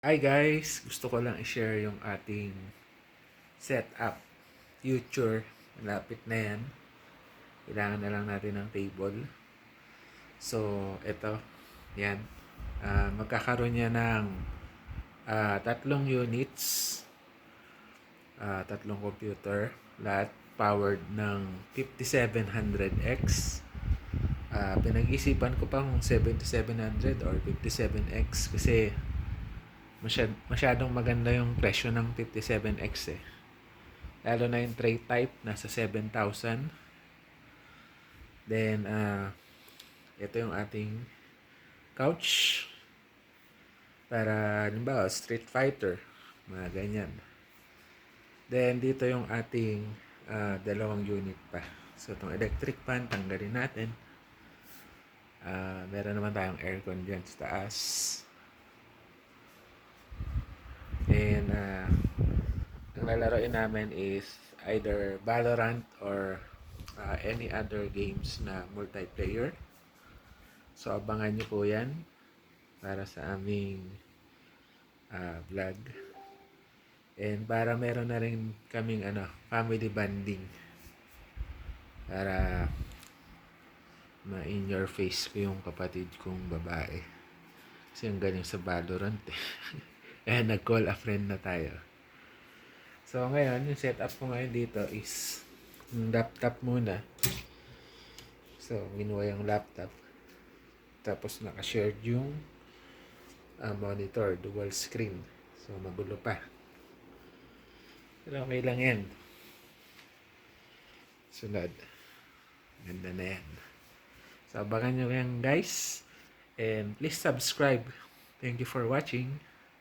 Hi guys! Gusto ko lang i-share yung ating setup. Future. Malapit na yan. Kailangan na lang natin ng table. So, ito. Yan. Magkakaroon niya ng tatlong units. Tatlong computer. Lahat powered ng 5700X. Pinag-isipan ko pang 7700 or 57X kasi masyadong maganda yung presyo ng 57X eh. Lalo na yung tray type, nasa 7,000. Then, ito yung ating couch. Para, halimbawa, Street Fighter. Mga ganyan. Then, dito yung ating dalawang unit pa. So, itong electric fan, tanggalin natin. Meron naman tayong aircon dyan sa taas. And, ang lalaroin namin is either Valorant or any other games na multiplayer. So, abangan nyo po yan para sa aming vlog. And para meron na rin kaming family bonding. Para ma-in your face ko yung kapatid kong babae. Kasi ang galing sa Valorant eh. Eh, nag-call a friend na tayo. So, ngayon, yung setup ko ngayon dito is yung laptop muna. So, minuha yung laptop. Tapos, naka-shared yung monitor, dual screen. So, magulo pa. Pero okay lang yan. Sunod. Ganda na yan. So, abangan nyo yan guys. And please subscribe. Thank you for watching.